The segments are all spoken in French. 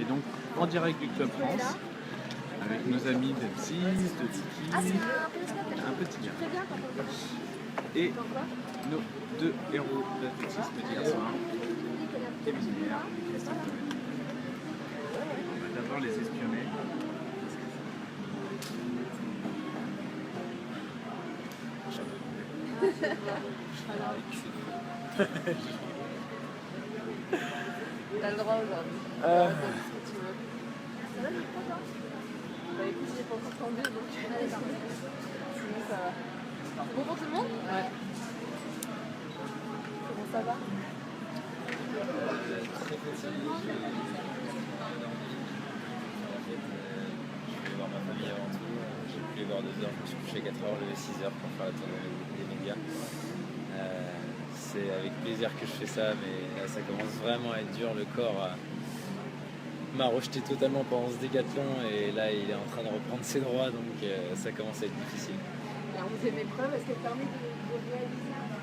Et donc en direct du Club France, avec nos amis de Psys, de Tiki, un petit gars. Et nos deux héros d'athlétisme d'hier soir, Kevin Miller et Christophe Collet. On va d'abord les espionner. T'as le droit aujourd'hui. Ce que tu veux. Ça va, le micro, toi? Bah écoute, je l'ai pas encore tendu, donc sinon ça va. C'est bon pour tout le monde? Ouais. Comment ça va? Très fatigué. Je voulais voir ma famille avant tout. J'ai pu les voir 2 heures. Je me suis couché à 4 heures, levé 6 heures pour faire la tournée des médias. C'est avec plaisir que je fais ça, mais là, ça commence vraiment à être dur. Le corps m'a rejeté totalement pendant ce décathlon et là il est en train de reprendre ses droits, donc ça commence à être difficile. La 11e épreuve, est-ce qu'elle permet de réaliser un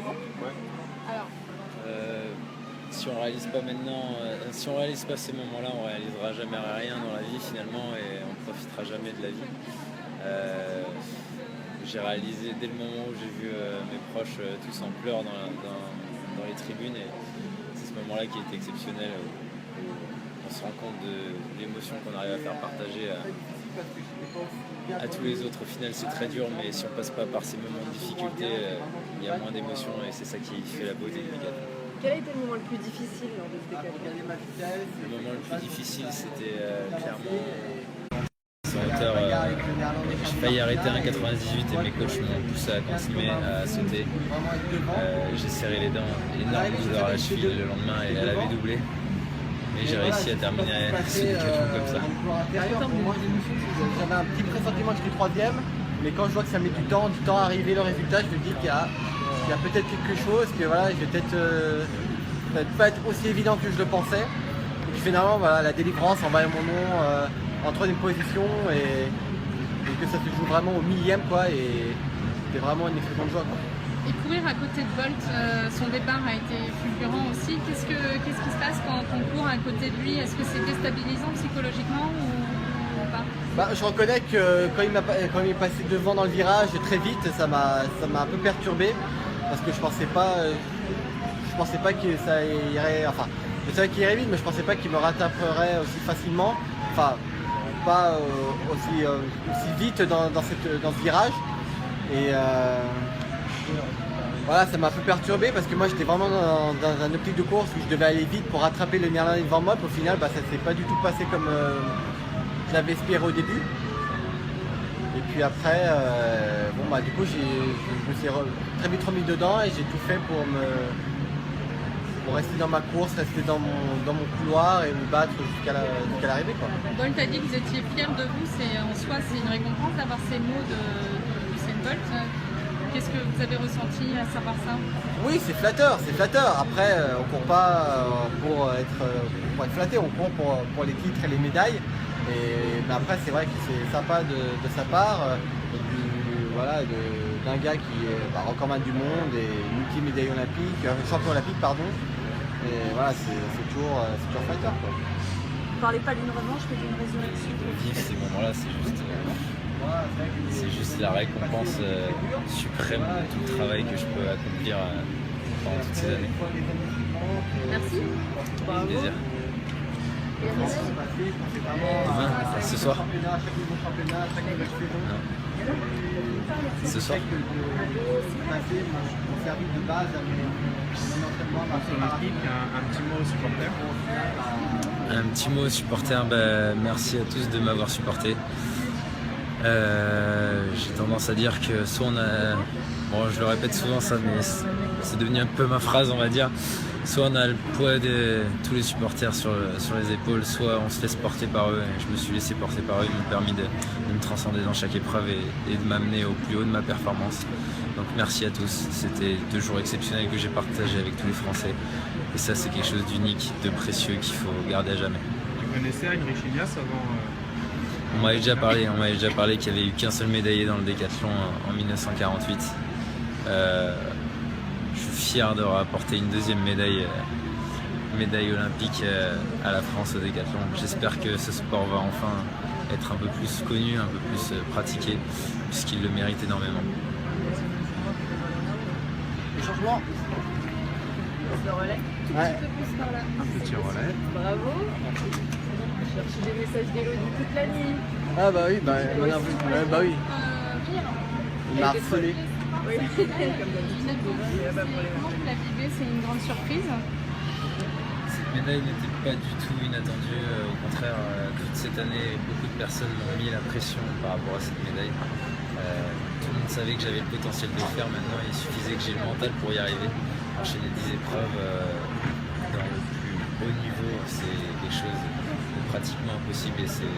peu? Ouais. Alors Si on réalise pas maintenant, si on réalise pas ces moments-là, on réalisera jamais rien dans la vie finalement et on profitera jamais de la vie. J'ai réalisé dès le moment où j'ai vu mes proches tous en pleurs dans les tribunes et c'est ce moment-là qui est exceptionnel où on se rend compte de l'émotion qu'on arrive à faire partager à tous les autres. Au final c'est très dur, mais si on passe pas par ces moments de difficulté, il y a moins d'émotions et c'est ça qui fait la beauté du décathlon. quel a été le moment le plus difficile lors de ce décathlon? Le moment le plus difficile c'était clairement en hauteur, j'ai failli arrêter un 98 et mes coachs m'ont poussé à continuer à sauter. J'ai serré les dents, énorme douleur à la cheville le lendemain et elle avait doublé. Mais j'ai réussi à terminer ce décathlon comme ça. J'avais un petit pressentiment que j'étais 3e, mais quand je vois que ça met du temps à arriver le résultat, je me dis qu'il y a peut-être quelque chose, que voilà, je vais peut-être pas être aussi évident que je le pensais. Et puis finalement, voilà, la délivrance envoie mon nom en 3e position et que ça se joue vraiment au 1000e quoi, et c'était vraiment une explosion de joie quoi. Et courir à côté de Bolt, son départ a été fulgurant aussi. Qu'est-ce qui se passe quand on court à côté de lui? Est-ce que c'est déstabilisant psychologiquement ou pas? Bah, je reconnais que quand il est passé devant dans le virage très vite, ça m'a un peu perturbé parce que je pensais pas que ça irait. Enfin, je savais qu'il irait vite, mais je pensais pas qu'il me rattraperait aussi facilement. Enfin, pas aussi vite dans ce virage. Et voilà, ça m'a un peu perturbé parce que moi j'étais vraiment dans un optique de course où je devais aller vite pour rattraper le Néerlandais devant moi. Puis au final, ça s'est pas du tout passé comme je l'avais espéré au début. Et puis après, du coup, je me suis très vite remis dedans et j'ai tout fait pour rester dans ma course, rester dans mon couloir et me battre jusqu'à l'arrivée quoi. Bolt a dit que vous étiez fiers de vous, en soi c'est une récompense d'avoir ces mots de Usain Bolt. Qu'est-ce que vous avez ressenti à savoir ça? Oui, c'est flatteur. Après, on court pas pour être flatté, on court pour les titres et les médailles. Mais après, c'est vrai que c'est sympa de sa part, d'un gars qui est recordman du monde et multi-médaille olympique, champion olympique, pardon. Et voilà, c'est toujours flatteur quoi. Vous parlez pas d'une revanche mais d'une résurrection? Vivre ces moments-là, c'est juste la récompense suprême de tout le travail que je peux accomplir pendant toutes ces années. Merci. Avec plaisir. Et la médaille? Demain, ce soir. Ce soir. Un petit mot aux supporters. Un petit mot aux supporters, merci à tous de m'avoir supporté. J'ai tendance à dire que soit on a, je le répète souvent ça, mais c'est devenu un peu ma phrase on va dire, soit on a le poids de tous les supporters sur les épaules, soit on se laisse porter par eux. Et je me suis laissé porter par eux, ils m'ont permis de me transcender dans chaque épreuve et de m'amener au plus haut de ma performance. Donc merci à tous, c'était 2 jours exceptionnels que j'ai partagés avec tous les Français. Et ça c'est quelque chose d'unique, de précieux qu'il faut garder à jamais. Tu connaissais Heinrich Ilias avant On m'avait déjà parlé qu'il n'y avait eu qu'un seul médaillé dans le décathlon en 1948. Je suis fier de rapporter une 2e médaille médaille olympique à la France au décathlon. J'espère que ce sport va enfin être un peu plus connu, un peu plus pratiqué, puisqu'il le mérite énormément. Les changements. Le relais. Ouais. Un peu plus par là. Un petit relais. Bravo. J'ai reçu des messages d'Élodie toute la nuit. Ah bah oui, bah oui. Il m'a harcelé. Oui. Comme d'habitude. Comment vous l'avez vécu? C'est une grande surprise. Cette médaille n'était pas du tout inattendue, au contraire, toute cette année, beaucoup de personnes m'ont mis la pression par rapport à cette médaille. Tout le monde savait que j'avais le potentiel de le faire, maintenant il suffisait que j'ai le mental pour y arriver. Enchaîner 10 épreuves dans le plus haut niveau, c'est quelque chose de pratiquement impossible et c'est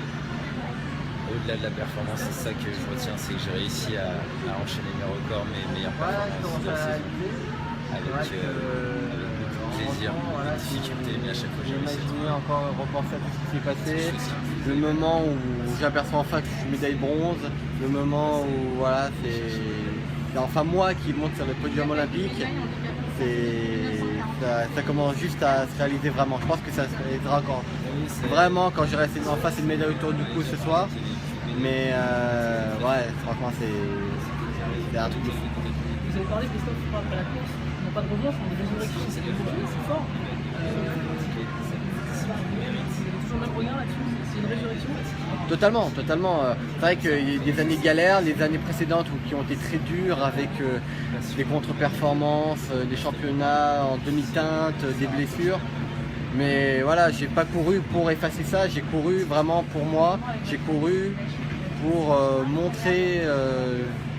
au-delà de la performance, c'est ça que je retiens, c'est que j'ai réussi à enchaîner mes records, mes meilleures performances de la saison avec beaucoup de plaisir, beaucoup de difficultés, mais à chaque fois j'ai réussi. Imaginer encore repenser à tout ce qui s'est passé, le moment où j'aperçois enfin que je suis médaille bronze, le moment où voilà, c'est enfin moi qui monte sur le podium olympique, ça commence juste à se réaliser vraiment. Je pense que ça se réalisera quand vraiment quand j'aurai en face une médaille autour du cou ce soir. Mais ouais, franchement c'est un truc de fou. Vous avez parlé, Christophe, après la course, non pas de revanche, mais de résurrection, c'est fort. Vous avez toujours le même regard là-dessus, c'est une résurrection. Totalement. C'est vrai qu'il y a des années galères, les années précédentes qui ont été très dures avec des contre-performances, des championnats en demi-teinte, des blessures. Mais voilà, j'ai pas couru pour effacer ça, j'ai couru vraiment pour moi, j'ai couru pour montrer,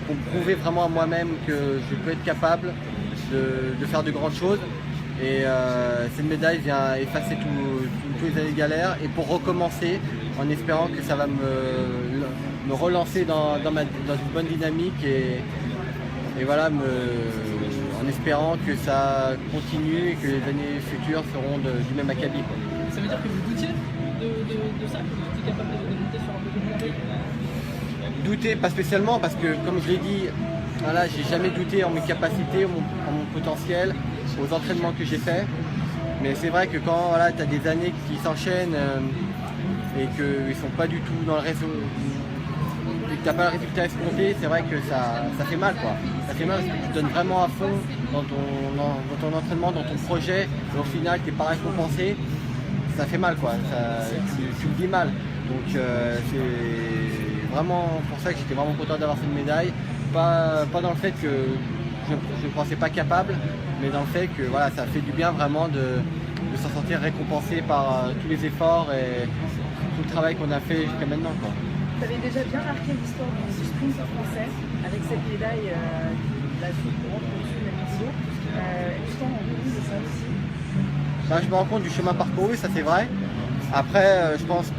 pour prouver vraiment à moi-même que je peux être capable de faire de grandes choses. Et cette médaille vient effacer tous les années galères et pour recommencer en espérant que ça va me relancer dans une bonne dynamique et voilà, en espérant que ça continue et que les années futures seront du même acabit. Ça veut dire que vous doutiez de ça, que vous étiez capable de monter sur un peu de médaille? Douter, pas spécialement, parce que comme je l'ai dit, voilà, j'ai jamais douté en mes capacités, en mon potentiel, aux entraînements que j'ai faits. Mais c'est vrai que quand voilà, tu as des années qui s'enchaînent et qu'ils ne sont pas du tout dans le réseau, et que tu n'as pas le résultat escompté, c'est vrai que ça fait mal, quoi. Ça fait mal parce que tu te donnes vraiment à fond dans ton entraînement, dans ton projet, et au final tu n'es pas récompensé, ça fait mal, quoi. Tu le vis mal. Donc c'est vraiment pour ça que j'étais vraiment content d'avoir cette médaille. Pas dans le fait que je ne pensais pas capable, mais dans le fait que voilà, ça fait du bien vraiment de s'en sortir récompensé par tous les efforts et tout le travail qu'on a fait jusqu'à maintenant, quoi. Vous avez déjà bien marqué l'histoire du sprint français avec cette médaille la sous-courante au-dessus de la Mizuno. Tu t'en rends compte de ça aussi? Bah, je me rends compte du chemin parcouru, ça c'est vrai. Après, je pense,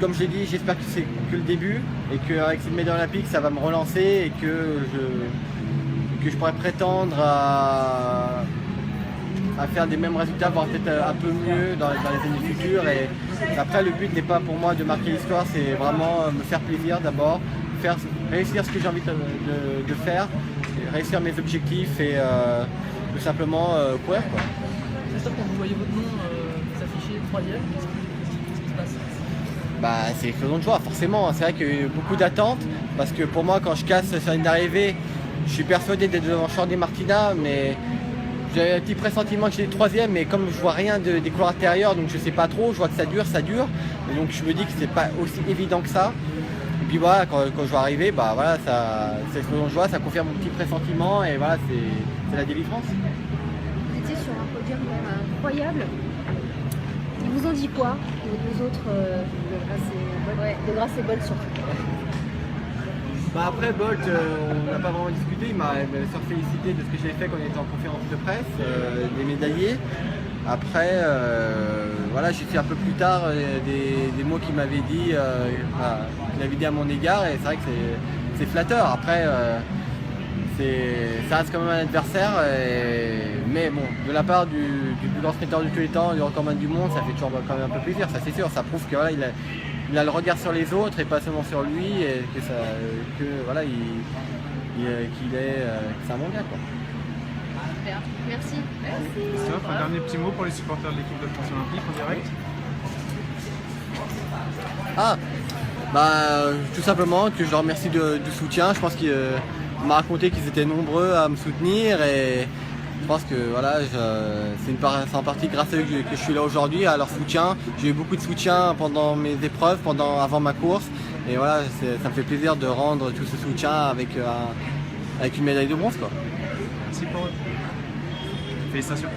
comme je l'ai dit, j'espère que c'est que le début et qu'avec cette médaille olympique, ça va me relancer et que je pourrais prétendre à faire des mêmes résultats, voire peut-être un peu mieux dans les années futures. Et après, le but n'est pas pour moi de marquer l'histoire, c'est vraiment me faire plaisir d'abord, réussir ce que j'ai envie de faire, réussir mes objectifs et tout simplement courir, quoi. Christophe, quand vous voyez votre nom s'afficher 3e, qu'est-ce qui se passe? Bah, c'est l'explosion de joie, forcément. C'est vrai qu'il y a eu beaucoup d'attentes, parce que pour moi, quand je casse sur une arrivée, je suis persuadé d'être devant Jordi Martina, mais j'ai un petit pressentiment que j'étais 3e, mais comme je vois rien des couloirs intérieurs, donc je sais pas trop, je vois que ça dure, et donc je me dis que c'est pas aussi évident que ça. Et puis voilà, quand je vois arriver, bah voilà, c'est l'explosion de joie, ça confirme mon petit pressentiment, et voilà, c'est la délivrance. Vous étiez sur un podium quand même incroyable. Ils vous ont dit quoi, les autres, de Grâce et Bolt surtout? Bah après Bolt, on n'a pas vraiment discuté, il m'a félicité de ce que j'avais fait quand il était en conférence de presse, des médaillés. Après, voilà, j'ai fait un peu plus tard des mots qu'il m'avait dit, qu'il avait dit à mon égard, et c'est vrai que c'est flatteur. Après, ça reste quand même un adversaire, mais bon, de la part du plus grand sprinter de tous les temps, du recordman du monde, ça fait toujours quand même un peu plaisir, ça c'est sûr, ça prouve que voilà, il a le regard sur les autres et pas seulement sur lui, et que voilà, que c'est un bon gars, quoi. Super. Merci. Christophe, un dernier petit mot pour les supporters de l'équipe de France Olympique en direct. Tout simplement que je leur remercie du soutien. Je pense qu'il m'a raconté qu'ils étaient nombreux à me soutenir et je pense que voilà, c'est en partie grâce à eux que je suis là aujourd'hui, à leur soutien. J'ai eu beaucoup de soutien pendant mes épreuves, avant ma course et voilà, ça me fait plaisir de rendre tout ce soutien avec une médaille de bronze, quoi. Merci pour eux. Félicitations.